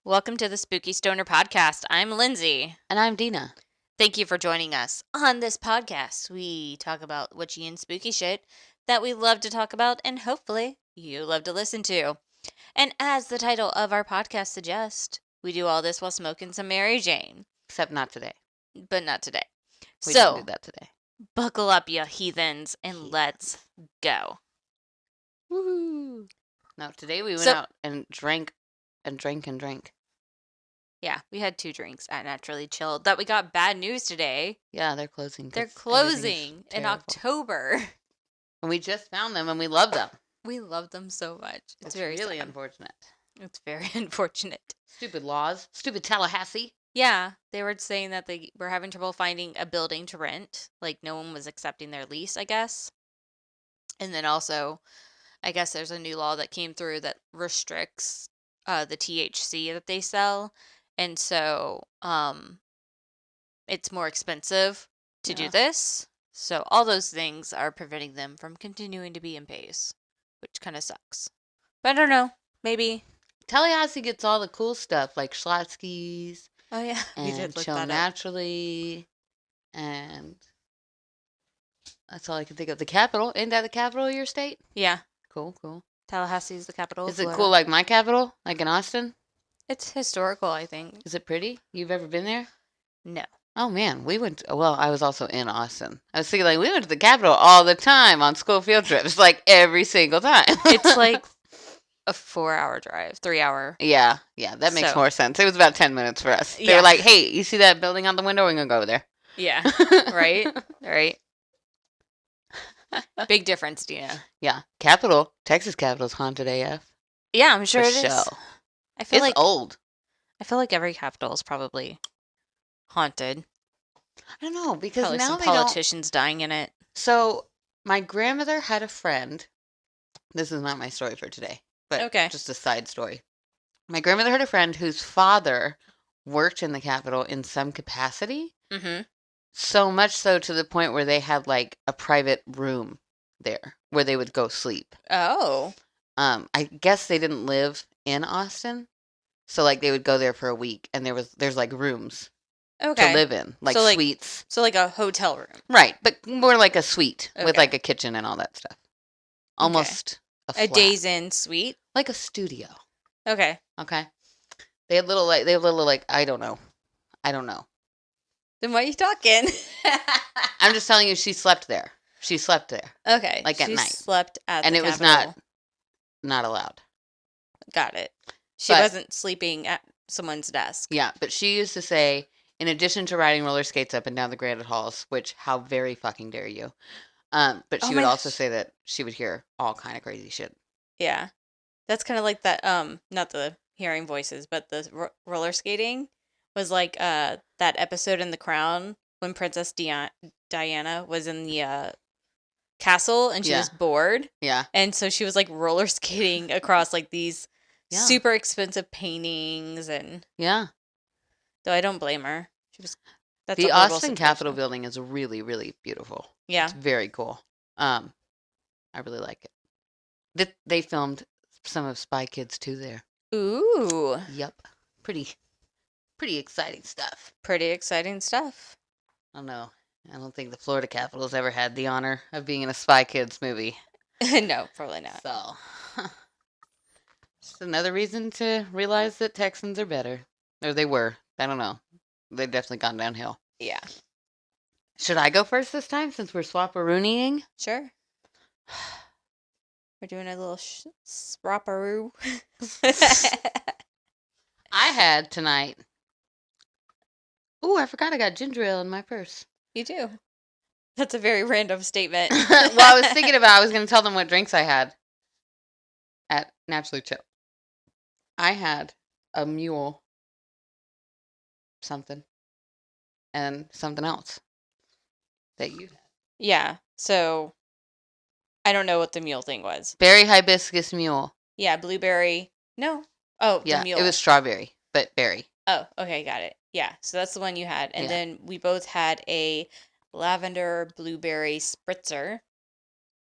Welcome to the Spooky Stoner podcast. I'm Lindsey. And I'm Denah. Thank you for joining us. On this podcast, we talk about witchy and spooky shit that we love to talk about and hopefully you love to listen to. And as the title of our podcast suggests, we do all this while smoking some Mary Jane. Except not today. But not today. We don't do that today. Buckle up, you heathens, and let's go. Woohoo! No, today we went out and drank. Yeah, we had 2 drinks at Naturally Chilled. That we got bad news today. Yeah, they're closing. They're closing in October. And we just found them and we love them. We love them so much. It's very really unfortunate. It's very unfortunate. Stupid laws. Stupid Tallahassee. Yeah, they were saying that they were having trouble finding a building to rent. Like, no one was accepting their lease, I guess. And then also, I guess there's a new law that came through that restricts the THC that they sell. And so, it's more expensive to do this. So all those things are preventing them from continuing to be in pace, which kind of sucks. But I don't know. Maybe. Tallahassee gets all the cool stuff, like Schlotzsky's. Oh, yeah. And Chill Naturally. And that's all I can think of. The capital. Isn't that the capital of your state? Yeah. Cool. Tallahassee is the capital. Is it cool like my capital? Like in Austin? It's historical, I think. Is it pretty? You've ever been there? No. Oh, man. We went... Well, I was also in Austin. I was thinking, like, we went to the Capitol all the time on school field trips. Like, every single time. It's like a 4-hour drive. 3-hour. Yeah. That makes more sense. It was about 10 minutes for us. They were like, hey, you see that building out the window? We're going to go over there. Yeah. Right? Big difference, Denah. Yeah. Texas Capitol's haunted AF. Yeah, I'm sure it is. It's old. I feel like every capital is probably haunted. I don't know, because probably now some politicians dying in it. So my grandmother had a friend. This is not my story for today, but just a side story. My grandmother had a friend whose father worked in the Capitol in some capacity. Mm-hmm. So much so to the point where they had like a private room there where they would go sleep. Oh. I guess they didn't live in Austin, so like they would go there for a week, and there's like rooms to live in, like suites. So like a hotel room, right? But more like a suite with like a kitchen and all that stuff. Almost a Days Inn suite, like a studio. Okay. They had little like I don't know. Then why are you talking? I'm just telling you, she slept there. Okay. Like at night. Slept at and the it was Capitol. not allowed. Got it. She wasn't sleeping at someone's desk. Yeah, but she used to say, in addition to riding roller skates up and down the granite halls, which how very fucking dare you. But she would also say that she would hear all kind of crazy shit. Yeah. That's kind of like that, not the hearing voices, but the roller skating was like that episode in The Crown when Princess Diana was in the castle and she was bored. Yeah. And so she was like roller skating across like these super expensive paintings and though I don't blame her. The Austin Capitol building is really, really beautiful. Yeah. It's very cool. I really like it. They filmed some of Spy Kids 2 there. Ooh. Yep. Pretty exciting stuff. I don't know. I don't think the Florida Capitol's ever had the honor of being in a Spy Kids movie. No, probably not. So, just another reason to realize that Texans are better. Or they were. I don't know. They've definitely gone downhill. Yeah. Should I go first this time since we're swap-a-rooneying? Sure. We're doing a little swap-a-roo. I had tonight. Ooh, I forgot I got ginger ale in my purse. You do. That's a very random statement. Well, I was thinking I was going to tell them what drinks I had at Naturally Chill. I had a mule something and something else that you had. Yeah, so I don't know what the mule thing was. Berry hibiscus mule. Yeah, blueberry. No. Oh, yeah, the mule. It was strawberry, but berry. Oh, okay, got it. Yeah, so that's the one you had. And then we both had a lavender blueberry spritzer.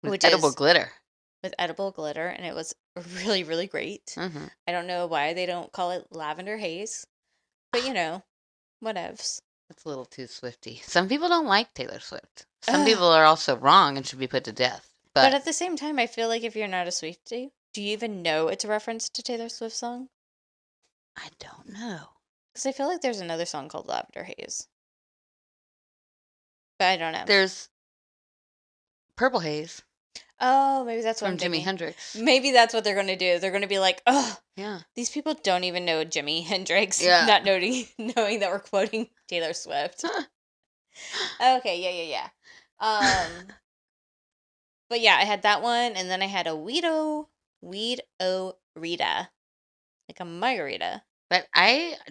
With edible glitter. with edible glitter, and it was really, really great. Mm-hmm. I don't know why they don't call it lavender haze, but whatevs. That's a little too Swifty. Some people don't like Taylor Swift. Some people are also wrong and should be put to death. But at the same time, I feel like if you're not a Swiftie, do you even know it's a reference to Taylor Swift's song? I don't know. Because I feel like there's another song called Lavender Haze. But I don't know. There's Purple Haze. Oh, maybe that's what from Jimi Hendrix. Maybe that's what they're going to do. They're going to be like, oh, yeah, these people don't even know Jimi Hendrix, not knowing that we're quoting Taylor Swift. Okay, yeah. But yeah, I had that one, and then I had a Weed-O Rita, like a margarita. But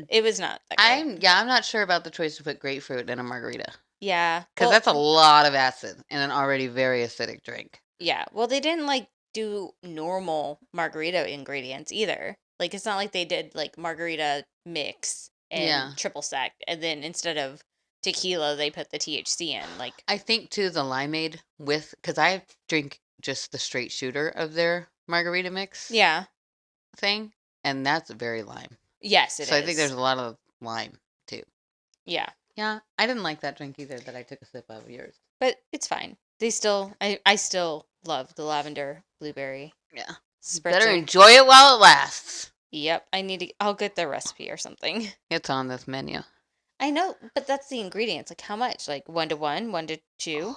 it was not that great. I'm not sure about the choice to put grapefruit in a margarita. Yeah. Because that's a lot of acid in an already very acidic drink. Yeah. Well, they didn't do normal margarita ingredients either. Like, it's not like they did margarita mix and triple sec, and then instead of tequila, they put the THC in. I think too the limeade because I drink just the straight shooter of their margarita mix. Yeah. Thing, and that's very lime. Yes, it is. So I think there's a lot of lime too. Yeah. Yeah, I didn't like that drink either that I took a sip of yours. But it's fine. I still love the lavender blueberry. Yeah. Spritzer. Better enjoy it while it lasts. Yep. I'll get the recipe or something. It's on this menu. I know, but that's the ingredients. How much? 1 to 1, 1 to 2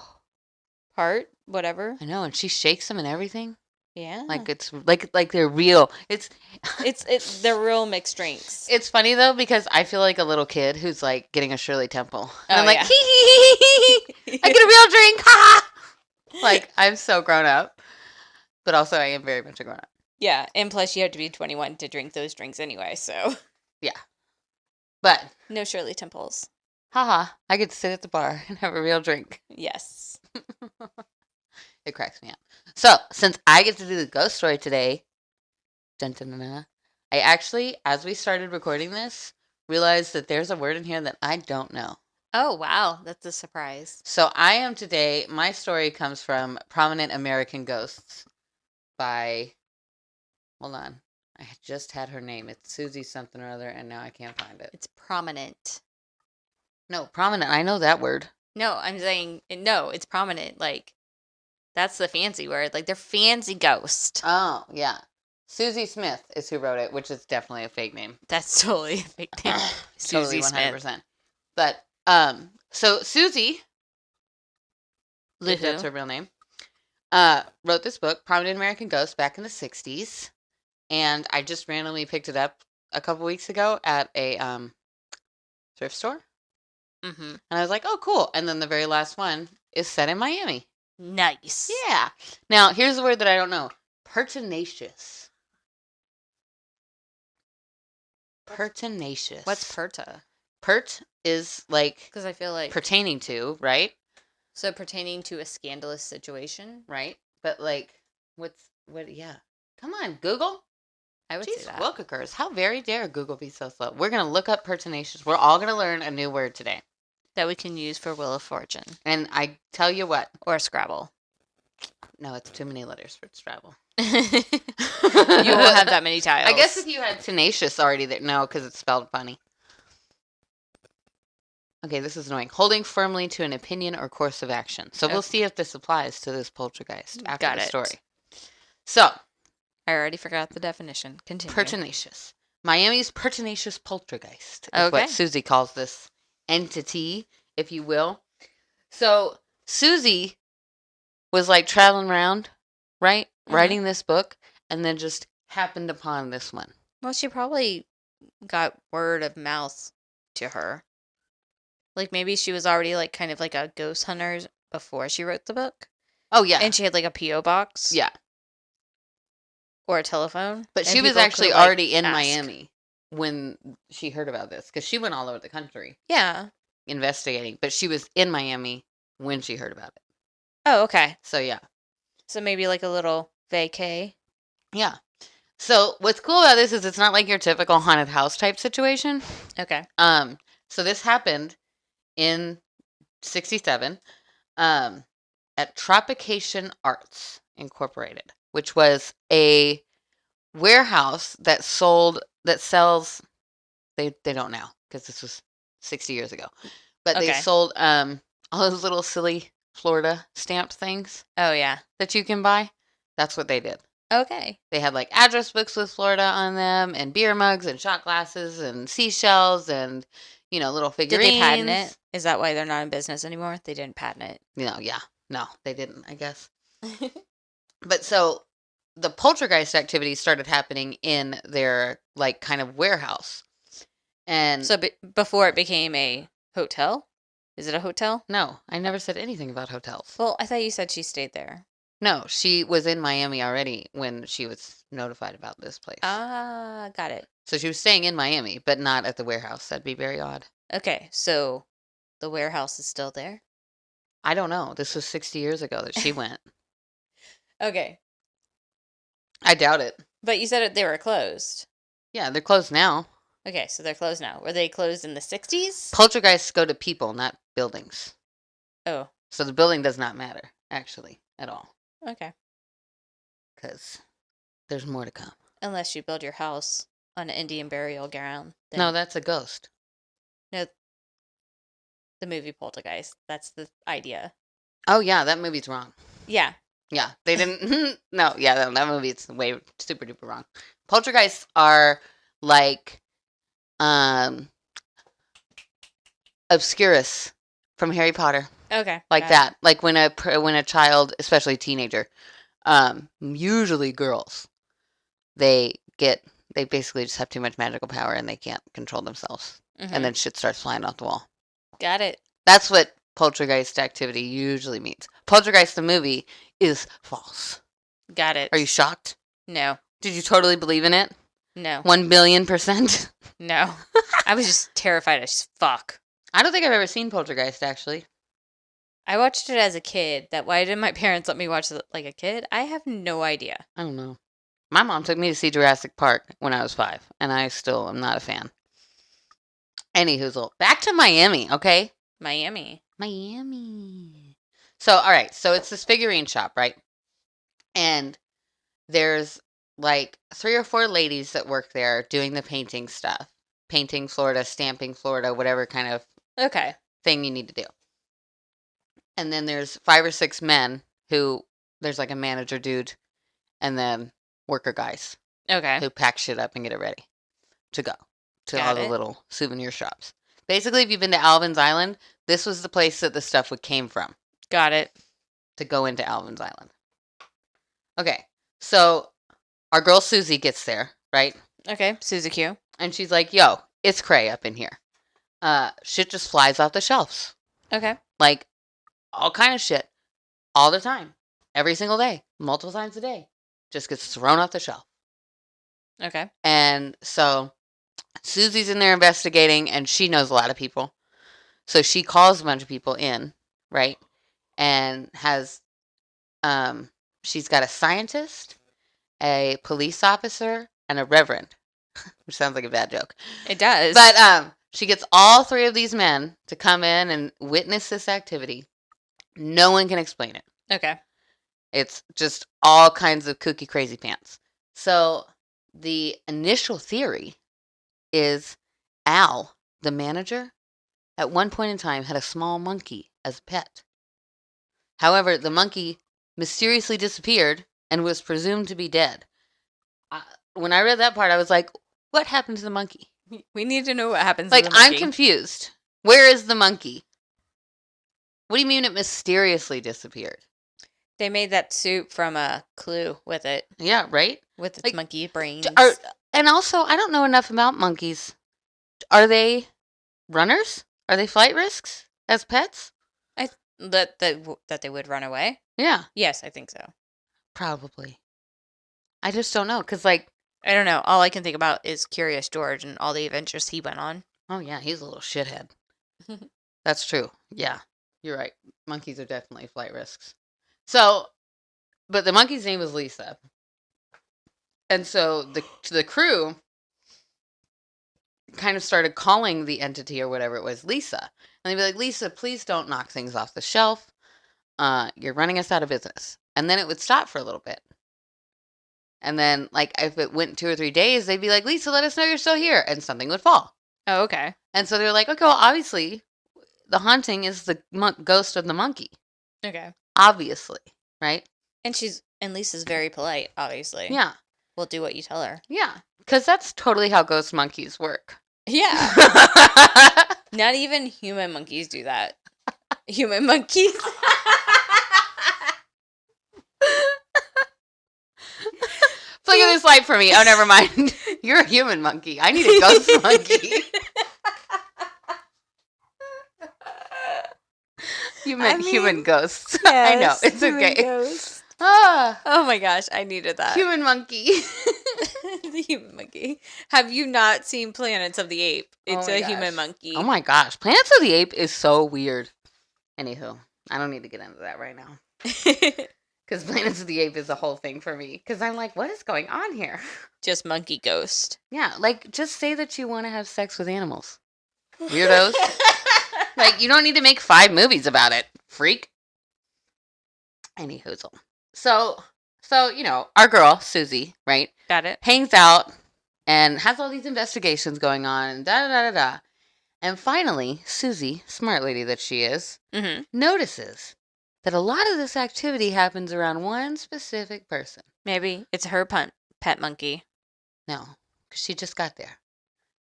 part, whatever. I know, and she shakes them and everything. Yeah. It's like they're real. It's they're real mixed drinks. It's funny though because I feel like a little kid who's getting a Shirley Temple. And I'm like, hee hee hee hee. I get a real drink. Ha! I'm so grown up. But also I am very much a grown up. Yeah, and plus you have to be 21 to drink those drinks anyway, so. Yeah. But no Shirley Temples. Haha. I get to sit at the bar and have a real drink. Yes. It cracks me up. So, since I get to do the ghost story today, I actually, as we started recording this, realized that there's a word in here that I don't know. Oh, wow. That's a surprise. So, my story comes from Prominent American Ghosts by, hold on, I just had her name. It's Susie something or other, and now I can't find it. It's Prominent. No, Prominent, I know that word. No, I'm saying, no, it's Prominent, that's the fancy word. They're fancy ghost. Oh, yeah. Susie Smith is who wrote it, which is definitely a fake name. That's totally a fake name. Susie Smith. 100%. But, so Susie, if that's her real name, wrote this book, Prominent American Ghosts, back in the 60s. And I just randomly picked it up a couple weeks ago at a thrift store. Mm-hmm. And I was like, oh, cool. And then the very last one is set in Miami. Nice. Yeah. Now, here's the word that I don't know. Pertinacious. Pertinacious. What's perta? Pert is because I feel pertaining to, right? So pertaining to a scandalous situation, right? But what? Yeah. Come on, Google. I would say that. Wilkers, how very dare Google be so slow? We're gonna look up pertinacious. We're all gonna learn a new word today that we can use for Wheel of Fortune. And I tell you what, or Scrabble. No, it's too many letters for Scrabble. You won't have that many tiles. I guess if you had tenacious already there. No, because it's spelled funny. Okay, this is annoying. Holding firmly to an opinion or course of action. So we'll see if this applies to this poltergeist after the story. So. I already forgot the definition. Continue. Pertinacious. Miami's pertinacious poltergeist is what Susie calls this entity, if you will. So Susie was traveling around, right? Mm-hmm. Writing this book, and then just happened upon this one. Well, she probably got word of mouth to her. Maybe she was already kind of a ghost hunter before she wrote the book. Oh, yeah. And she had a P.O. box. Yeah. Or a telephone. But she was actually already in Miami when she heard about this. Because she went all over the country. Yeah. Investigating. But she was in Miami when she heard about it. Oh, okay. So, yeah. So, maybe a little vacay. Yeah. So, what's cool about this is it's not your typical haunted house type situation. Okay. So, this happened in 1967 at Tropication Arts Incorporated, which was a warehouse that sells, they don't now, because this was 60 years ago. But they sold all those little silly Florida stamped things. Oh, yeah. That you can buy. That's what they did. Okay. They had like address books with Florida on them, and beer mugs and shot glasses and seashells and, little figurines. Did they patent it? Is that why they're not in business anymore? They didn't patent it. Yeah. No, they didn't, I guess. But so the poltergeist activity started happening in their like kind of warehouse. And so before it became a hotel? Is it a hotel? No, I never said anything about hotels. Well, I thought you said she stayed there. No, she was in Miami already when she was notified about this place. Ah, got it. So she was staying in Miami, but not at the warehouse. That'd be very odd. Okay, so the warehouse is still there? I don't know. This was 60 years ago that she went. Okay. I doubt it. But you said they were closed. Yeah, they're closed now. Okay, so they're closed now. Were they closed in the 60s? Poltergeists go to people, not buildings. Oh. So the building does not matter, actually, at all. Okay. Because there's more to come. Unless you build your house on an Indian burial ground. No, that's a ghost. No, the movie Poltergeist. That's the idea. Oh, yeah, that movie's wrong. Yeah. Yeah, they didn't. No, yeah, that movie's way super duper wrong. Poltergeists are like Obscurus from Harry Potter. Okay. Like that. Like when a child, especially a teenager, usually girls, they basically just have too much magical power and they can't control themselves. Mm-hmm. And then shit starts flying off the wall. Got it. That's what poltergeist activity usually means. Poltergeist the movie is false. Got it. Are you shocked? No. Did you totally believe in it? No. 1,000,000,000%? No. I was just terrified as fuck. I don't think I've ever seen Poltergeist, actually. I watched it as a kid. Why didn't my parents let me watch it like a kid? I have no idea. I don't know. My mom took me to see Jurassic Park when I was 5, and I still am not a fan. Anywhoozle. Back to Miami, okay? Miami. So, all right. So, it's this figurine shop, right? And there's like 3 or 4 ladies that work there doing the painting stuff. Painting Florida, stamping Florida, whatever kind of thing you need to do. And then there's 5 or 6 men who, there's like a manager dude, and then worker guys. Okay. Who pack shit up and get it ready to go to all the little souvenir shops. Basically, if you've been to Alvin's Island, this was the place that the stuff came from. Got it. To go into Alvin's Island. Okay, so our girl Susie gets there, right? Okay, Susie Q. And she's like, yo, it's cray up in here. Shit just flies off the shelves. Okay. Like, all kind of shit. All the time. Every single day. Multiple times a day. Just gets thrown off the shelf. Okay. And so Susie's in there investigating, and she knows a lot of people. So she calls a bunch of people in, right? And has, she's got a scientist, a police officer, and a reverend. Which sounds like a bad joke. It does. But she gets all 3 of these men to come in and witness this activity. No one can explain it. Okay. It's just all kinds of kooky, crazy pants. So the initial theory is Al, the manager, at one point in time had a small monkey as a pet. However, the monkey mysteriously disappeared and was presumed to be dead. When I read that part, I was like, what happened to the monkey? We need to know what happens to the monkey. I'm confused. Where is the monkey? What do you mean it mysteriously disappeared? They made that soup from a Clue with it. Yeah, right? With its monkey brains. And also, I don't know enough about monkeys. Are they runners? Are they flight risks as pets? That they would run away? Yeah. Yes, I think so. Probably. I just don't know, because, like... I don't know. All I can think about is Curious George and all the adventures he went on. Oh, yeah, he's a little shithead. That's true. Yeah, you're right. Monkeys are definitely flight risks. So, but the monkey's name was Lisa. And so the crew kind of started calling the entity or whatever it was Lisa. And they'd be like, Lisa, please don't knock things off the shelf. You're running us out of business. And then it would stop for a little bit. And then, like, if it went 2 or 3 days, they'd be like, Lisa, let us know you're still here. And something would fall. Oh, okay. And so they're like, okay, well, obviously, the haunting is the ghost of the monkey. Okay. Obviously, right? And Lisa's very polite, obviously. Yeah. Will do what you tell her. Yeah. Because that's totally how ghost monkeys work. Yeah. Not even human monkeys do that. Human monkeys. Look at this light for me. Oh, never mind. You're a human monkey. I need a ghost monkey. Human ghosts. Yes, I know. It's okay. Ghost. Oh my gosh, I needed that. Human monkey. The human monkey. Have you not seen Planets of the Apes? It's a human monkey. Oh my gosh. Planets of the Apes is so weird. Anywho, I don't need to get into that right now. Because Planets of the Apes is a whole thing for me. Because I'm like, what is going on here? Just monkey ghost. Yeah, like, just say that you want to have sex with animals. Weirdos. Like, you don't need to make 5 movies about it, freak. Anyhoozle. So, you know, our girl, Susie, right? Got it. Hangs out and has all these investigations going on and da-da-da-da-da. And finally, Susie, smart lady that she is, notices that a lot of this activity happens around one specific person. Maybe it's her pet monkey. No, because she just got there.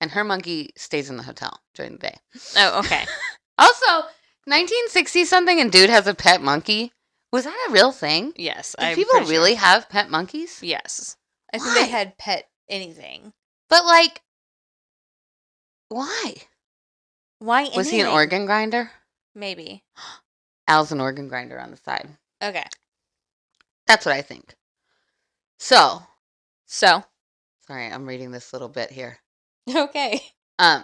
And her monkey stays in the hotel during the day. Oh, okay. Also, 1960-something and dude has a pet monkey. Was that a real thing? Yes. Do people really have pet monkeys? Yes. I think they had pet anything. But, like, why? Why anything? Was he an organ grinder? Maybe. Al's an organ grinder on the side. Okay. That's what I think. So. Sorry, I'm reading this little bit here. Okay.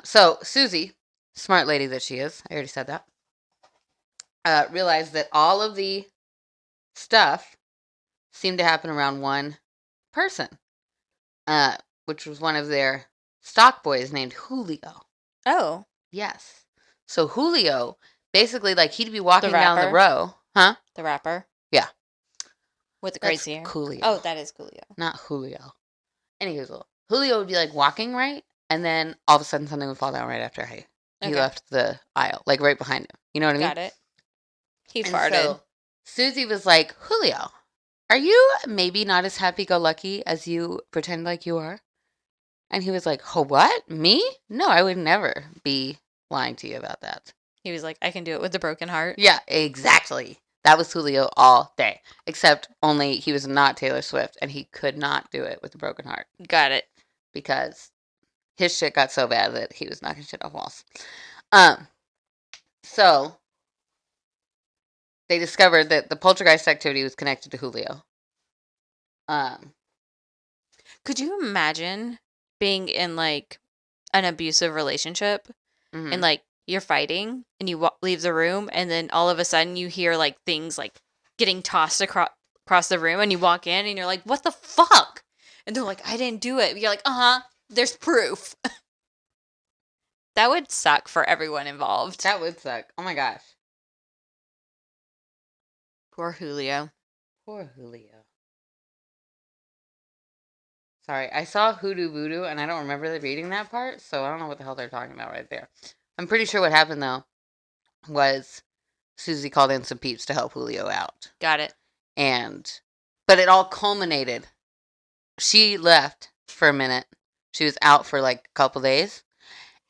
So, Susie, smart lady that she is, I already said that, realized that all of the stuff seemed to happen around one person, which was one of their stock boys named Julio. Oh. Yes. So Julio, basically, like, he'd be walking down the row. Huh? The rapper? Yeah. With the crazy hair? Coolio. Oh, that is Coolio. Not Julio. Anywho, Julio would be, like, walking right, and then all of a sudden something would fall down right after he left the aisle, like, right behind him. You know what I mean? Got it. He farted. So Susie was like, Julio, are you maybe not as happy-go-lucky as you pretend like you are? And he was like, oh, what? Me? No, I would never be lying to you about that. He was like, I can do it with a broken heart. Yeah, exactly. That was Julio all day. Except only he was not Taylor Swift, and he could not do it with a broken heart. Got it. Because his shit got so bad that he was knocking shit off walls. So they discovered that the poltergeist activity was connected to Julio. Could you imagine being in, like, an abusive relationship and, like, you're fighting and you leave the room and then all of a sudden you hear, like, things, like, getting tossed across the room and you walk in and you're like, what the fuck? And they're like, I didn't do it. You're like, there's proof. That would suck for everyone involved. That would suck. Oh my gosh. Poor Julio. Poor Julio. Sorry, I saw Hoodoo Voodoo, and I don't remember reading that part, so I don't know what the hell they're talking about right there. I'm pretty sure what happened, though, was Susie called in some peeps to help Julio out. Got it. But it all culminated. She left for a minute. She was out for, like, a couple days,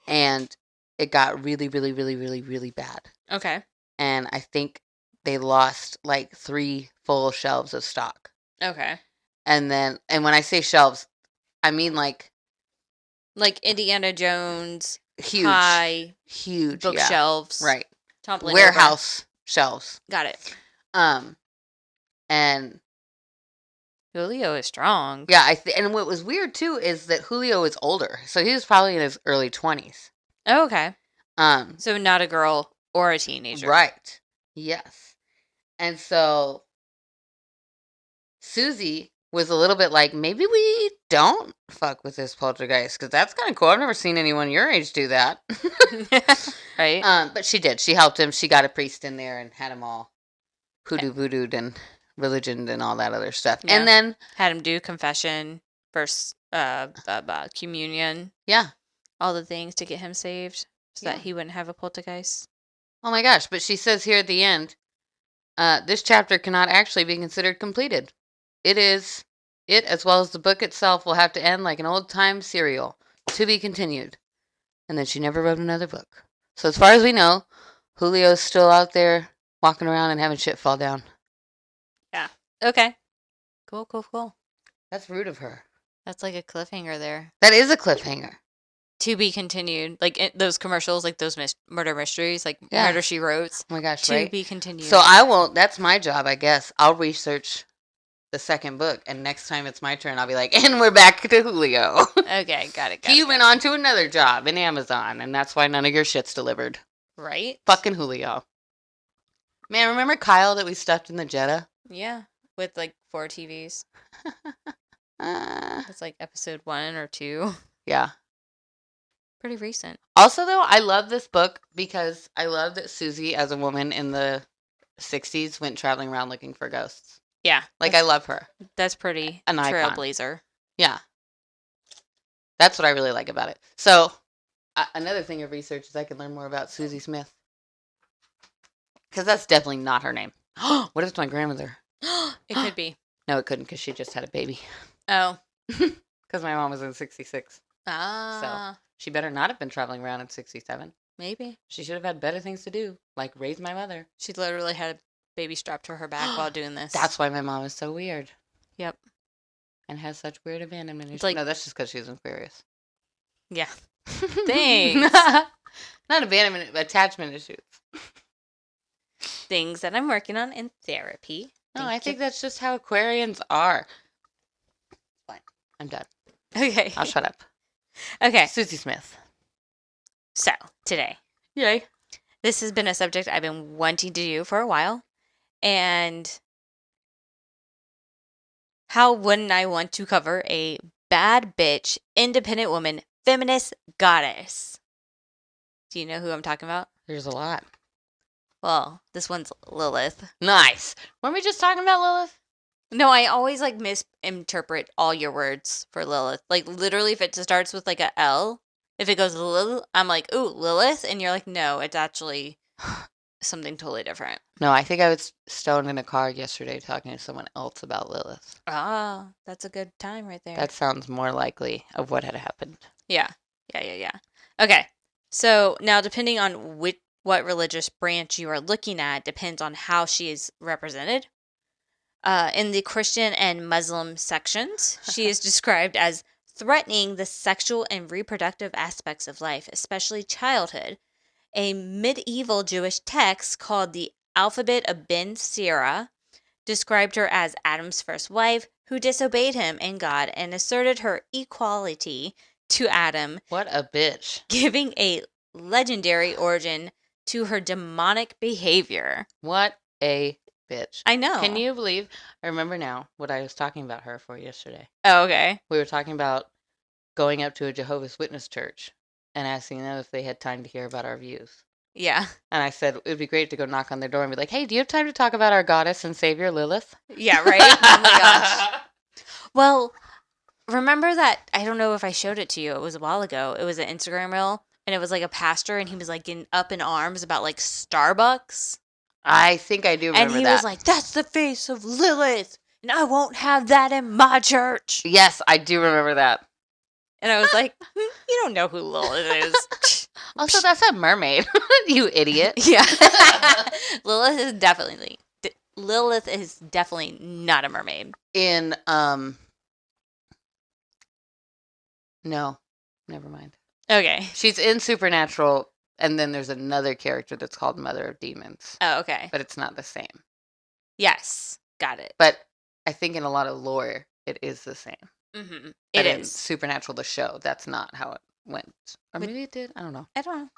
and it got really, really, really, really, really bad. Okay. And I think they lost, like, 3 full shelves of stock. Okay. And when I say shelves, I mean, like Indiana Jones, huge bookshelves, yeah. Right? Toppling warehouse shelves. Got it. And Julio is strong. Yeah, and what was weird too is that Julio is older, so he was probably in his early 20s. Oh, okay. So not a girl or a teenager, right? Yes. And so Susie was a little bit like, maybe we don't fuck with this poltergeist, because that's kind of cool. I've never seen anyone your age do that. Right? But she did. She helped him. She got a priest in there and had him all hoodoo voodooed and religion and all that other stuff. Yeah. And then had him do confession, first communion. Yeah. All the things to get him saved so that he wouldn't have a poltergeist. Oh my gosh, but she says here at the end, this chapter cannot actually be considered completed. It, as well as the book itself, will have to end like an old-time serial, to be continued. And then she never wrote another book. So as far as we know, Julio's still out there walking around and having shit fall down. Yeah. Okay. Cool. That's rude of her. That's like a cliffhanger there. That is a cliffhanger. To be continued. Like those commercials, like those murder mysteries, like Murder, She Wrote. Oh my gosh, to be continued. So I won't, that's my job, I guess. I'll research the second book, and next time it's my turn, I'll be like, and we're back to Julio. Okay, got it. He went on to another job in Amazon, and that's why none of your shit's delivered. Right? Fucking Julio. Man, remember Kyle that we stuffed in the Jetta? Yeah, with like 4 TVs. It's like episode 1 or 2. Yeah. Pretty recent. Also, though, I love this book because I love that Susie, as a woman in the 60s, went traveling around looking for ghosts. Yeah. Like, I love her. That's pretty. An icon. Trailblazer. Yeah. That's what I really like about it. So, another thing of research is I can learn more about Susie Smith. Because that's definitely not her name. What if it's my grandmother? It could be. No, it couldn't because she just had a baby. Oh. Because my mom was in 66. Ah. So, she better not have been traveling around in 67. Maybe. She should have had better things to do, like raise my mother. She literally had a baby strapped to her back while doing this. That's why my mom is so weird. Yep. And has such weird abandonment issues. Like, no, that's just because she's Aquarius. Yeah. Thanks. Not abandonment, attachment issues. Things that I'm working on in therapy. No, I think that's just how Aquarians are. Fine. I'm done. Okay. I'll shut up. Okay. Susie Smith. So, today. Yay. This has been a subject I've been wanting to do for a while. And how wouldn't I want to cover a bad bitch, independent woman, feminist goddess? Do you know who I'm talking about? There's a lot. Well, this one's Lilith. Nice. Weren't we just talking about Lilith? No, I always like misinterpret all your words for Lilith. Like literally if it starts with like a L, if it goes Lil, I'm like, ooh, Lilith. And you're like, no, it's actually something totally different. No, I think I was stoned in a car yesterday talking to someone else about Lilith. Ah, that's a good time right there. That sounds more likely of what had happened. Yeah. Okay. So now depending on what religious branch you are looking at depends on how she is represented. In the Christian and Muslim sections, she is described as threatening the sexual and reproductive aspects of life, especially childhood. A medieval Jewish text called the Alphabet of Ben Sira described her as Adam's first wife who disobeyed him and God and asserted her equality to Adam. What a bitch. Giving a legendary origin to her demonic behavior. What a bitch. I know. Can you believe? I remember now what I was talking about her for yesterday. Oh, okay. We were talking about going up to a Jehovah's Witness church and asking them if they had time to hear about our views. Yeah. And I said, it would be great to go knock on their door and be like, hey, do you have time to talk about our goddess and savior, Lilith? Yeah, right? Oh my gosh. Well, remember that, I don't know if I showed it to you, it was a while ago. It was an Instagram reel, and it was like a pastor, and he was like getting up in arms about like Starbucks. I think I do remember that. And he was like, that's the face of Lilith, and I won't have that in my church. Yes, I do remember that. And I was like, you don't know who Lilith is. Also, that's a mermaid, you idiot. Yeah. Lilith is definitely not a mermaid. No, never mind. Okay. She's in Supernatural, and then there's another character that's called Mother of Demons. Oh, okay. But it's not the same. Yes, got it. But I think in a lot of lore, it is the same. Mm-hmm. It is. Supernatural, the show, that's not how it went. Or maybe it did. I don't know. I don't know.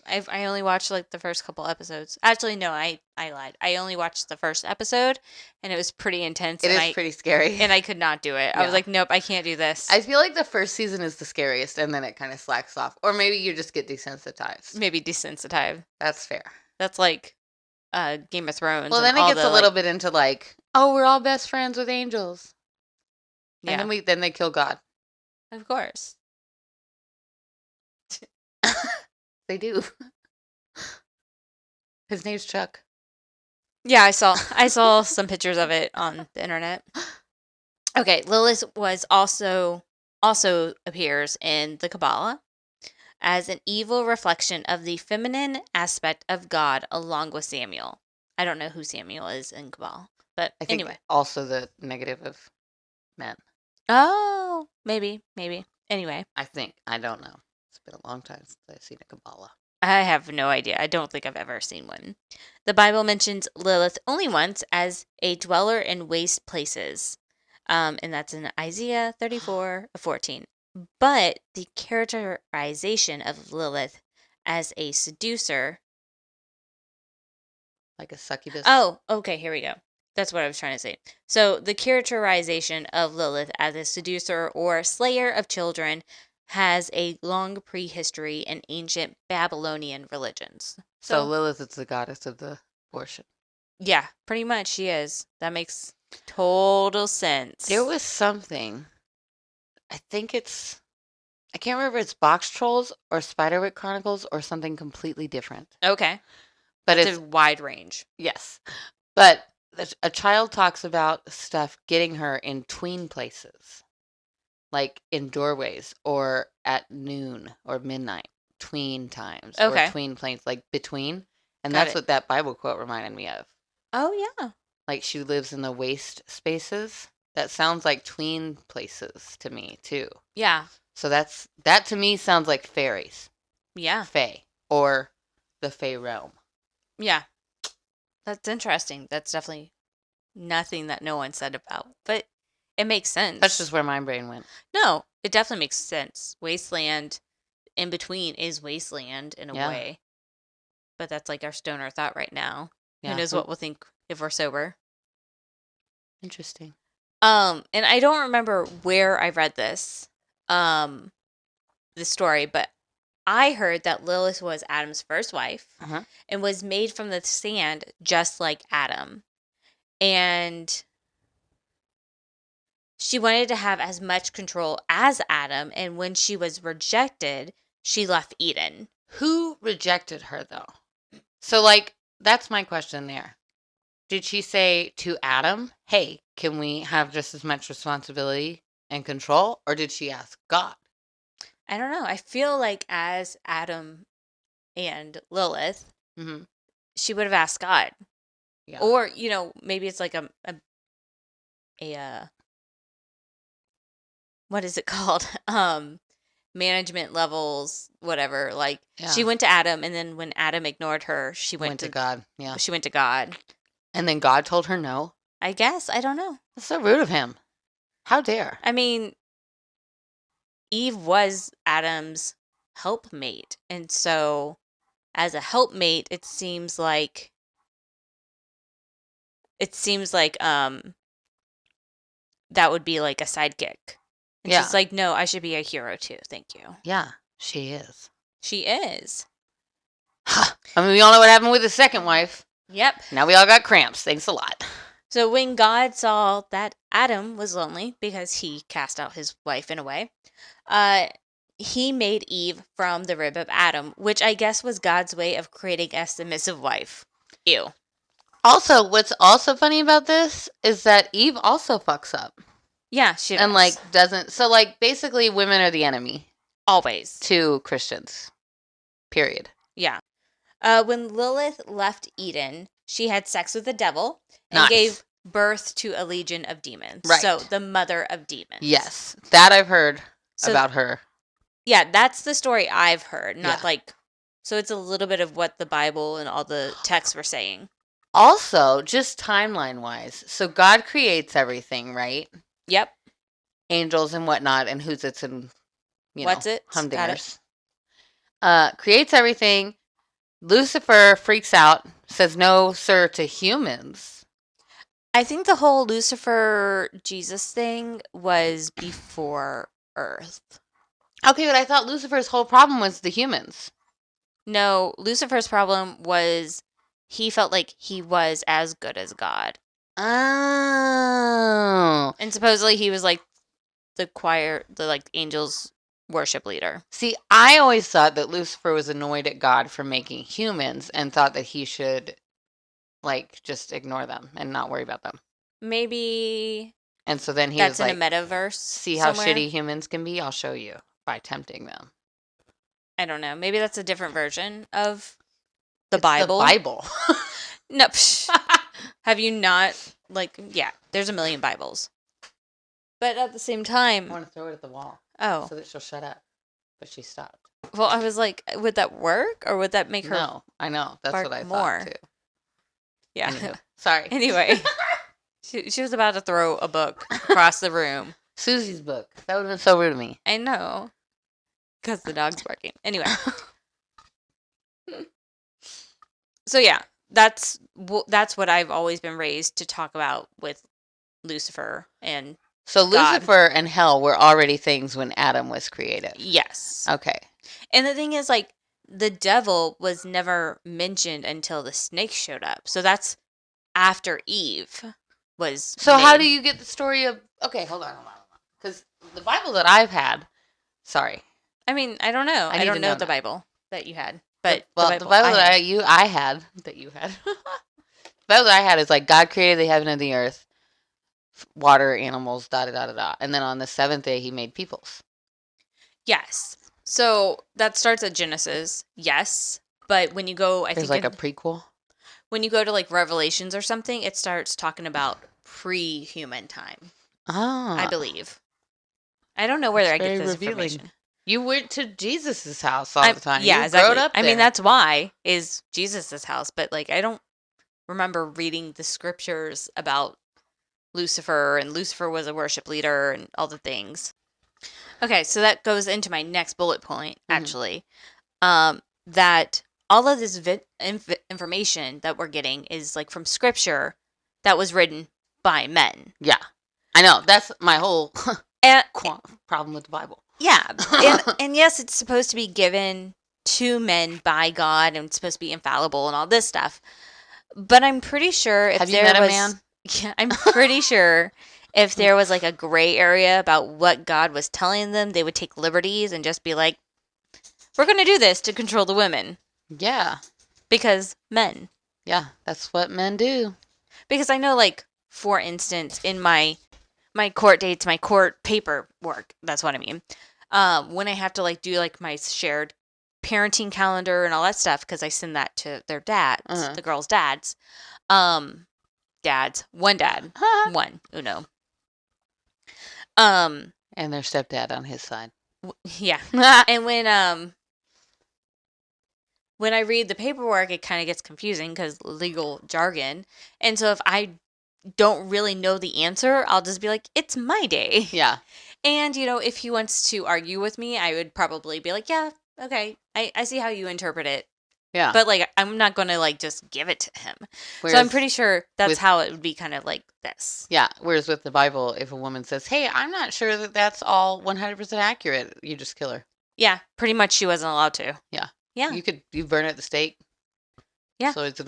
I only watched like the first couple episodes. Actually, no, I lied. I only watched the first episode, and it was pretty intense. It is pretty scary. And I could not do it. Yeah. I was like, nope, I can't do this. I feel like the first season is the scariest, and then it kind of slacks off. Or maybe you just get desensitized. Maybe desensitized. That's fair. That's like Game of Thrones. Well, then it gets a little bit into like Oh, we're all best friends with angels. Yeah. And then they kill God. Of course. They do. His name's Chuck. Yeah, I saw some pictures of it on the internet. Okay, Lilith was also appears in the Kabbalah as an evil reflection of the feminine aspect of God along with Samuel. I don't know who Samuel is in Kabbalah, but I think anyway. Also the negative of men. Oh, maybe. Anyway. I think. I don't know. It's been a long time since I've seen a Kabbalah. I have no idea. I don't think I've ever seen one. The Bible mentions Lilith only once as a dweller in waste places. And that's in Isaiah 34:14. But the characterization of Lilith as a seducer. Like a succubus? Oh, okay, here we go. That's what I was trying to say. So the characterization of Lilith as a seducer or slayer of children has a long prehistory in ancient Babylonian religions. So Lilith is the goddess of the abortion. Yeah, pretty much she is. That makes total sense. There was something. I can't remember if it's Box Trolls or Spiderwick Chronicles or something completely different. Okay. But it's a wide range. Yes. But a child talks about stuff getting her in tween places. Like in doorways or at noon or midnight. Tween times. Okay. Or tween planes. Like between. And that's what that Bible quote reminded me of. Oh, yeah. Like she lives in the waste spaces. That sounds like tween places to me, too. Yeah. So that to me sounds like fairies. Yeah. Fae. Or the Fae realm. Yeah. That's interesting. That's definitely nothing that no one said about. But it makes sense. That's just where my brain went. No, it definitely makes sense. Wasteland in between is wasteland in a way. But that's like our stoner thought right now. Yeah. Who knows what we'll think if we're sober. Interesting. And I don't remember where I read this story, but I heard that Lilith was Adam's first wife and was made from the sand just like Adam. And she wanted to have as much control as Adam, and when she was rejected, she left Eden. Who rejected her, though? So, like, that's my question there. Did she say to Adam, hey, can we have just as much responsibility and control? Or did she ask God? I don't know. I feel like as Adam and Lilith, she would have asked God. Yeah. Or, maybe it's like a what is it called? Management levels, whatever. Like she went to Adam, and then when Adam ignored her, she went to God. Yeah. She went to God. And then God told her no? I guess. I don't know. That's so rude of him. How dare? I mean, Eve was Adam's helpmate. And so, as a helpmate, it seems like that would be like a sidekick. And she's like, no, I should be a hero too. Thank you. Yeah, she is. She is. I mean, we all know what happened with his second wife. Yep. Now we all got cramps. Thanks a lot. So when God saw that Adam was lonely because he cast out his wife in a way, he made Eve from the rib of Adam, which I guess was God's way of creating a submissive wife. Ew. Also, what's also funny about this is that Eve also fucks up. Yeah, she does. And, like, doesn't... So, like, basically, women are the enemy. Always. To Christians. Period. Yeah. When Lilith left Eden, she had sex with the devil and gave birth to a legion of demons. Right. So, the mother of demons. Yes. That I've heard about her. Yeah, that's the story I've heard. Not like... So, it's a little bit of what the Bible and all the texts were saying. Also, just timeline-wise. So, God creates everything, right? Yep. Angels and whatnot, and who's it's and, what's it? Humdingers. Creates everything. Lucifer freaks out, says no, sir, to humans. I think the whole Lucifer Jesus thing was before Earth. Okay, but I thought Lucifer's whole problem was the humans. No, Lucifer's problem was he felt like he was as good as God. Oh. And supposedly he was like the choir, the like angels worship leader. See, I always thought that Lucifer was annoyed at God for making humans and thought that he should like just ignore them and not worry about them. Maybe. And so then he that's was like, in a metaverse. See how shitty humans can be? I'll show you by tempting them. I don't know. Maybe that's a different version of the Bible. The Bible. No. Have you not, like, yeah, there's a million Bibles. But at the same time... I want to throw it at the wall. Oh. So that she'll shut up. But she stopped. Well, I was like, would that work? Or would that make her... No, I know. That's what I thought, too. Yeah. Anywho, sorry. Anyway. She was about to throw a book across the room. Susie's book. That would have been so rude of me. I know. Because the dog's barking. Anyway. So, yeah. That's what I've always been raised to talk about with Lucifer and So God. Lucifer and hell were already things when Adam was created. Yes. Okay. And the thing is, like, the devil was never mentioned until the snake showed up. So that's after Eve was So made. how do you get the story of... Okay, hold on. Because the Bible that I've had... Sorry. I mean, I don't know. I don't know the Bible that you had. But the Bible that I had... The Bible that I had is like, God created the heaven and the earth, water, animals, da-da-da-da-da. And then on the seventh day, he made peoples. Yes. So that starts at Genesis. Yes. But when you go... There's like a prequel? When you go to like Revelations or something, it starts talking about pre-human time. I believe. I don't know where I get this information. You went to Jesus's house all the time. Yeah, you exactly. Growed up there. I mean, that's why is Jesus's house. But like, I don't remember reading the scriptures about Lucifer, and Lucifer was a worship leader and all the things. Okay, so that goes into my next bullet point, actually. That all of this information that we're getting is like from scripture that was written by men. Yeah. I know. That's my whole problem with the Bible. Yeah. And yes, it's supposed to be given to men by God and it's supposed to be infallible and all this stuff. But I'm pretty sure if Have you met a man? Yeah, I'm pretty sure if there was like a gray area about what God was telling them, they would take liberties and just be like, we're going to do this to control the women. Yeah. Because men. Yeah, that's what men do. Because I know, like, for instance, in my court dates, my court paperwork, that's what I mean. When I have to, like, do, like, my shared parenting calendar and all that stuff, because I send that to their dads, the girls' dads. One dad. One, uno. And their stepdad on his side. Yeah. And when I read the paperwork, it kind of gets confusing because legal jargon. And so if I don't really know the answer, I'll just be like, it's my day. Yeah. And, you know, if he wants to argue with me, I would probably be like, yeah, okay, I see how you interpret it. Yeah. But, like, I'm not going to, like, just give it to him. Whereas so I'm pretty sure that's how it would be kind of like this. Yeah. Whereas with the Bible, if a woman says, hey, I'm not sure that that's all 100% accurate, you just kill her. Yeah. Pretty much she wasn't allowed to. Yeah. Yeah. You burn it at the stake. Yeah. So it's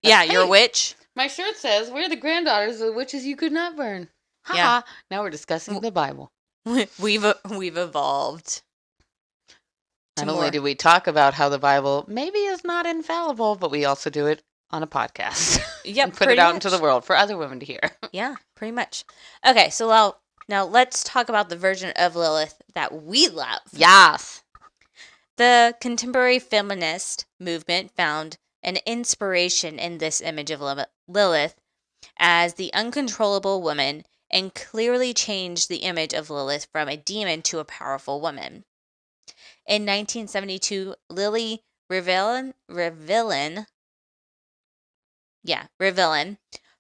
yeah, you're a witch. My shirt says, we're the granddaughters of the witches you could not burn. Yeah. Now we're discussing the Bible. We've evolved. Not only do we talk about how the Bible maybe is not infallible, but we also do it on a podcast. Yep. And put it out into the world for other women to hear. Yeah, pretty much. Okay, so now let's talk about the version of Lilith that we love. Yes. The contemporary feminist movement found an inspiration in this image of Lilith as the uncontrollable woman and clearly changed the image of Lilith from a demon to a powerful woman. In 1972, Lily Revellin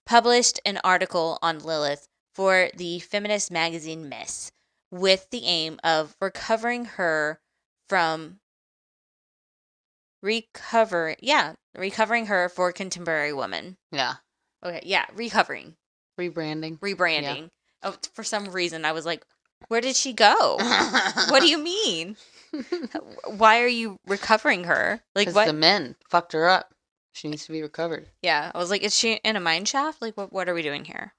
published an article on Lilith for the feminist magazine Miss with the aim of recovering her for contemporary women. Yeah. Okay, yeah, recovering. Rebranding. Yeah. Oh, for some reason I was like, where did she go? What do you mean? Why are you recovering her? Like, what? The men fucked her up. She needs to be recovered. Yeah, I was like, is she in a mine shaft? Like, what are we doing here?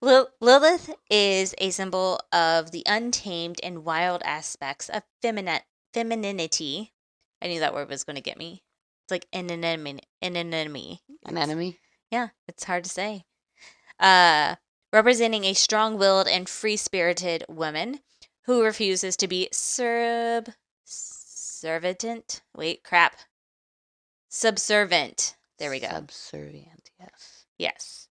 Lilith is a symbol of the untamed and wild aspects of femininity. I knew that word was going to get me. It's like an enemy. An enemy? Yeah, it's hard to say. Representing a strong-willed and free-spirited woman who refuses to be subservient. Subservient. There we go. Subservient, yes. Yes.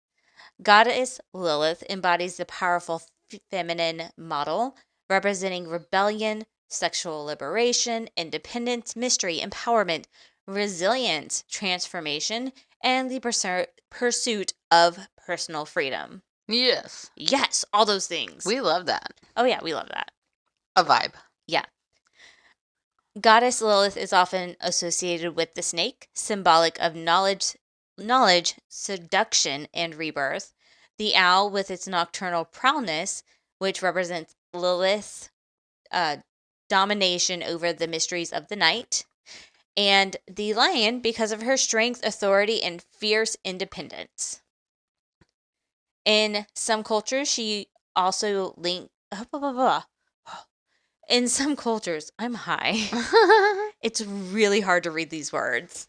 Goddess Lilith embodies the powerful feminine model, representing rebellion, sexual liberation, independence, mystery, empowerment, resilience, transformation, and the pursuit of personal freedom. Yes. Yes, all those things. We love that. Oh, yeah, we love that. A vibe. Yeah. Goddess Lilith is often associated with the snake, symbolic of knowledge, seduction, and rebirth. The owl with its nocturnal prowess, which represents Lilith's domination over the mysteries of the night. And the lion because of her strength, authority, and fierce independence. In some cultures, she also linked... In some cultures, I'm high. It's really hard to read these words.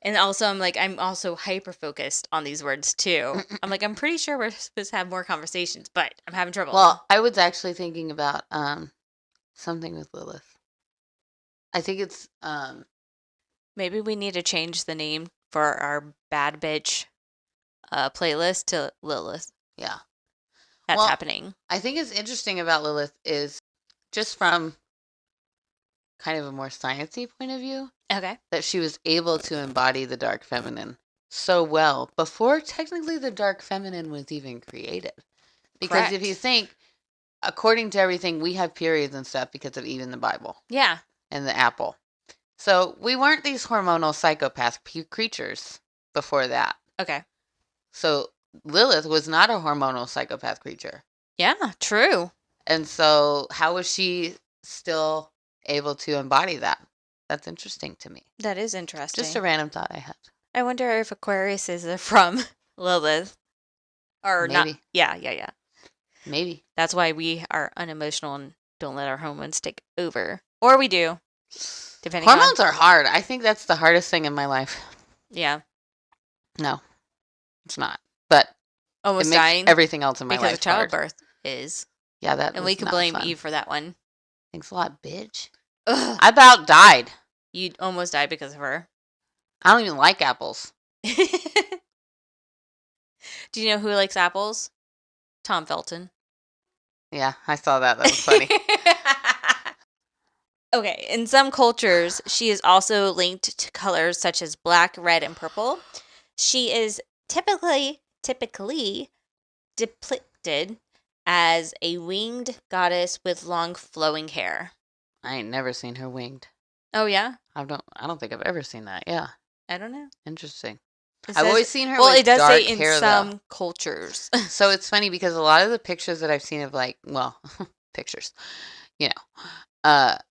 And also, I'm also hyper-focused on these words, too. I'm pretty sure we're supposed to have more conversations, but I'm having trouble. Well, I was actually thinking about something with Lilith. I think it's... Maybe we need to change the name for our bad bitch playlist to Lilith. Yeah. That's happening. I think it's interesting about Lilith is just from kind of a more sciencey point of view. Okay. That she was able to embody the dark feminine so well before technically the dark feminine was even created. Because Correct. If you think, according to everything, we have periods and stuff because of even the Bible. Yeah. And the apple. So we weren't these hormonal psychopath creatures before that. Okay. So Lilith was not a hormonal psychopath creature. Yeah, true. And so how was she still able to embody that? That's interesting to me. That is interesting. Just a random thought I had. I wonder if Aquarius is from Lilith. Or Maybe. not. Yeah. Maybe. That's why we are unemotional and don't let our hormones take over. Or we do. Depending Hormones are hard. I think that's the hardest thing in my life. Yeah. No, it's not. But almost dying. Everything else in my life because of childbirth is. Yeah, that. And we can blame fun. Eve for that one. Thanks a lot, bitch. Ugh. I about died. You almost died because of her. I don't even like apples. Do you know who likes apples? Tom Felton. Yeah, I saw that. That was funny. Okay, in some cultures, she is also linked to colors such as black, red, and purple. She is typically depicted as a winged goddess with long flowing hair. I ain't never seen her winged. Oh yeah? I don't think I've ever seen that. Yeah. I don't know. Interesting. I've always seen her well, with it does dark say in hair, some cultures. So it's funny because a lot of the pictures that I've seen of pictures,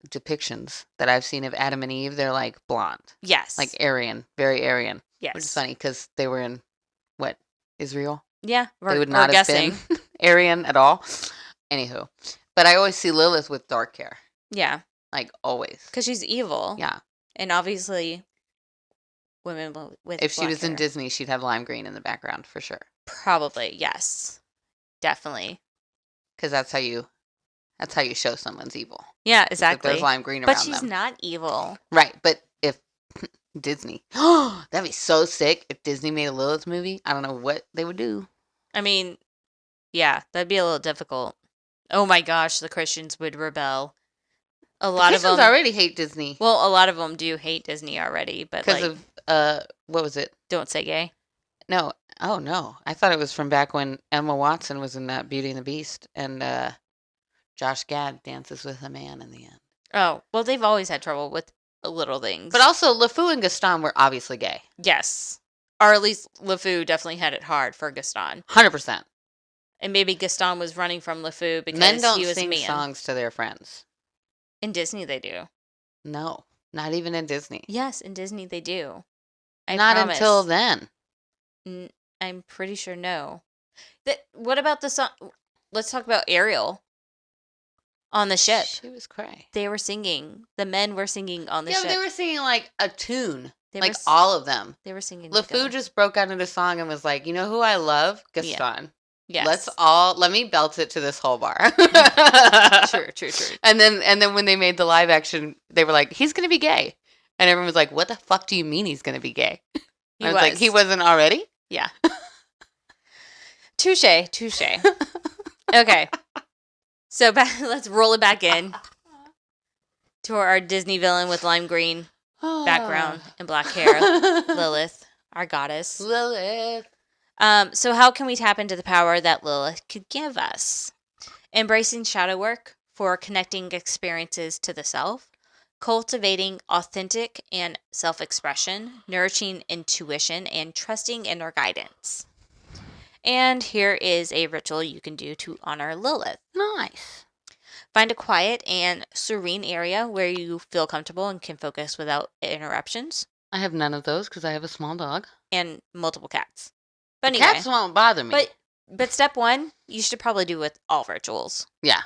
depictions that I've seen of Adam and Eve, they're like blonde. Yes. Like Aryan, very Aryan. Yes. Which is funny because they were in, Israel? Yeah. They would not have been Aryan at all. Anywho. But I always see Lilith with dark hair. Yeah. Like always. Because she's evil. Yeah. And obviously women with if she was hair. in Disney, she'd have lime green in the background for sure. Probably, yes. Definitely. Because that's how you show someone's evil. Yeah, exactly. There's lime green around them. But she's not evil. Right, but if Disney, that'd be so sick if Disney made a Lilith movie. I don't know what they would do. I mean, yeah, that'd be a little difficult. Oh my gosh, the Christians would rebel. A lot of them already hate Disney. Well, a lot of them do hate Disney already, but because of what was it? Don't Say Gay. No, oh no, I thought it was from back when Emma Watson was in that Beauty and the Beast, and Josh Gad dances with a man in the end. Oh, well, they've always had trouble with little things. But also, LeFou and Gaston were obviously gay. Yes, or at least LeFou definitely had it hard for Gaston. 100%. And maybe Gaston was running from LeFou because men don't he was sing a man. songs to their friends. In Disney, they do. No, Not even in Disney. Yes, in Disney they do. Not promise. Until then. I'm pretty sure no. What about the song? Let's talk about Ariel. On the ship. She was cray. They were singing. The men were singing on the ship. Yeah, they were singing like a tune. All of them. They were singing LeFou just broke out into song and was like, you know who I love? Gaston. Yeah. Yes. Let me belt it to this whole bar. True. And then when they made the live action, they were like, he's going to be gay. And everyone was like, what the fuck do you mean he's going to be gay? I was like, he wasn't already? Yeah. Touche. Okay. So let's roll it back in to our Disney villain with lime green background and black hair, Lilith, our goddess. Lilith. So how can we tap into the power that Lilith could give us? Embracing shadow work for connecting experiences to the self, cultivating authentic and self-expression, nourishing intuition, and trusting inner guidance. And here is a ritual you can do to honor Lilith. Nice. Find a quiet and serene area where you feel comfortable and can focus without interruptions. I have none of those because I have a small dog. And multiple cats. But anyway, cats won't bother me. But step one, you should probably do with all rituals. Yeah.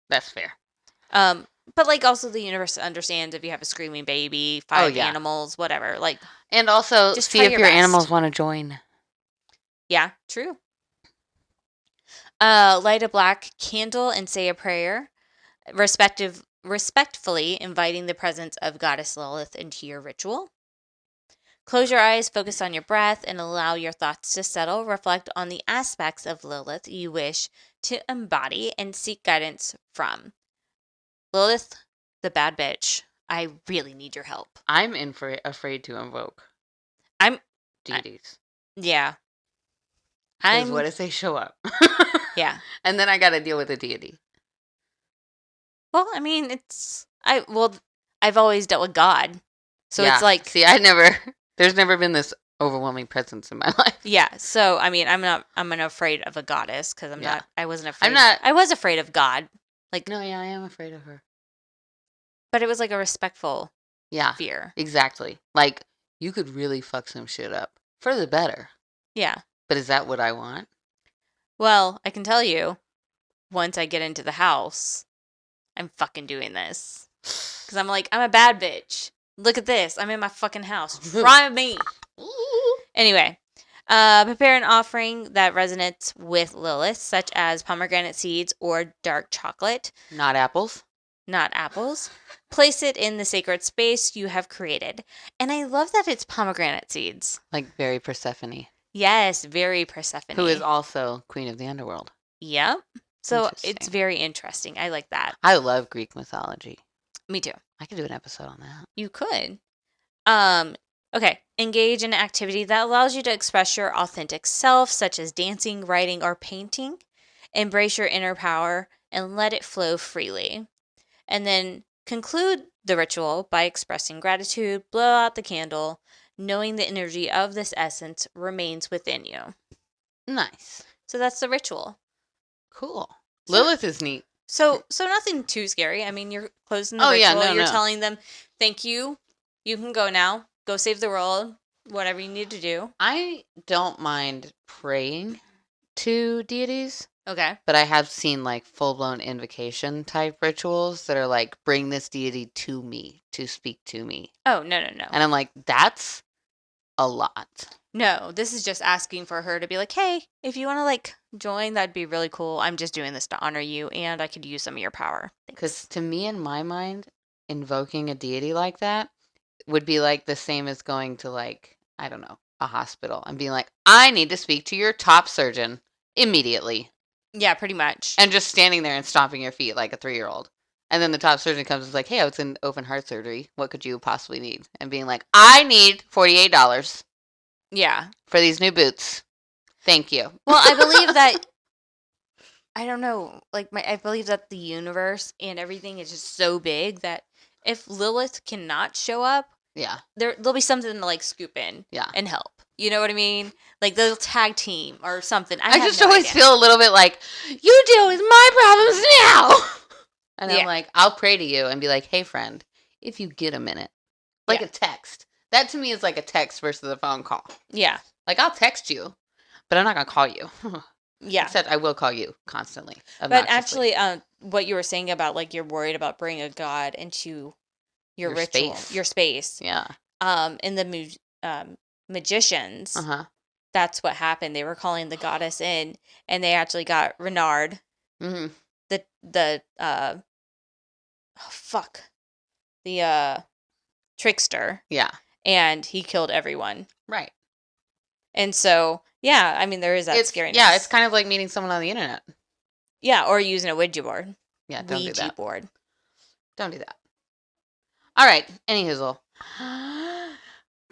That's fair. But also the universe understands if you have a screaming baby, 5 animals, whatever. And also just see if your animals want to join. Yeah, true. Light a black candle and say a prayer, respectfully inviting the presence of Goddess Lilith into your ritual. Close your eyes, focus on your breath, and allow your thoughts to settle. Reflect on the aspects of Lilith you wish to embody and seek guidance from. Lilith, the bad bitch, I really need your help. I'm afraid to invoke. Deities. Yeah. Because what if they show up? Yeah. And then I got to deal with a deity. Well, I mean, I've always dealt with God. So it's like... See, there's never been this overwhelming presence in my life. Yeah. So, I mean, I'm not afraid of a goddess because I wasn't afraid. I was afraid of God. No, yeah, I am afraid of her. But it was like a respectful fear. Exactly. You could really fuck some shit up. For the better. Yeah. But is that what I want? Well, I can tell you, once I get into the house, I'm fucking doing this. Because I'm a bad bitch. Look at this. I'm in my fucking house. Try me. Anyway, prepare an offering that resonates with Lilith, such as pomegranate seeds or dark chocolate. Not apples. Place it in the sacred space you have created. And I love that it's pomegranate seeds. Very Persephone. Yes, very Persephone. Who is also Queen of the Underworld. Yep. So it's very interesting. I like that. I love Greek mythology. Me too. I could do an episode on that. You could. Okay. Engage in an activity that allows you to express your authentic self, such as dancing, writing, or painting. Embrace your inner power and let it flow freely. And then conclude the ritual by expressing gratitude, blow out the candle, knowing the energy of this essence remains within you. Nice. So that's the ritual. Cool. Lilith is neat. So nothing too scary. I mean, you're closing the ritual. You're telling them, thank you. You can go now. Go save the world. Whatever you need to do. I don't mind praying to deities. Okay. But I have seen full-blown invocation type rituals that are bring this deity to me to speak to me. Oh, no. And I'm that's a lot. No, this is just asking for her to be hey, if you want to join, that'd be really cool. I'm just doing this to honor you and I could use some of your power. Because to me, in my mind, invoking a deity like that would be the same as going to I don't know, a hospital and being I need to speak to your top surgeon immediately. Yeah, pretty much. And just standing there and stomping your feet like a 3-year-old. And then the top surgeon comes and is hey, I was in open heart surgery. What could you possibly need? And being I need $48. Yeah. For these new boots. Thank you. Well, I believe that, I don't know, I believe that the universe and everything is just so big that if Lilith cannot show up, there'll be something to scoop in and help. You know what I mean? They'll tag team or something. I just always feel a little bit you deal with my problems now. And I'm I'll pray to you and be hey, friend, if you get a minute. Like a text. That to me is like a text versus a phone call. Yeah. Like, I'll text you, but I'm not going to call you. Yeah. Except I will call you constantly. But actually, what you were saying about, like, you're worried about bringing a god into your ritual. Space. Your space. Yeah. In the magicians, that's what happened. They were calling the goddess in, and they actually got Renard, the trickster. Yeah. And he killed everyone. Right. And so, yeah, I mean, there is that scariness. Yeah, it's kind of like meeting someone on the internet. Yeah, or using a Ouija board. Yeah, don't do that. Ouija board. Don't do that. All right, any hizzle.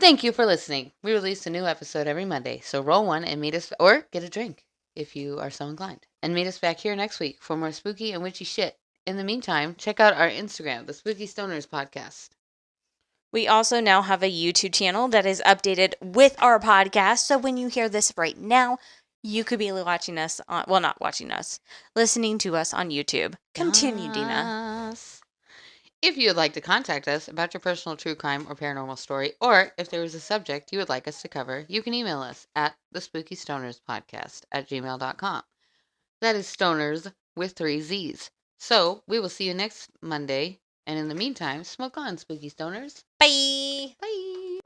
Thank you for listening. We release a new episode every Monday, so roll one and meet us, or get a drink if you are so inclined. And meet us back here next week for more spooky and witchy shit. In the meantime, check out our Instagram, the Spooky Stonerzzz Podcast. We also now have a YouTube channel that is updated with our podcast. So when you hear this right now, you could be watching us on, well, not watching us, listening to us on YouTube. Continue, Denah. If you would like to contact us about your personal true crime or paranormal story, or if there is a subject you would like us to cover, you can email us at thespookystonerzzpodcast@gmail.com. That is Stonerzzz with 3 Z's. So we will see you next Monday. And in the meantime, smoke on, Spooky Stonerzzz. Bye. Bye.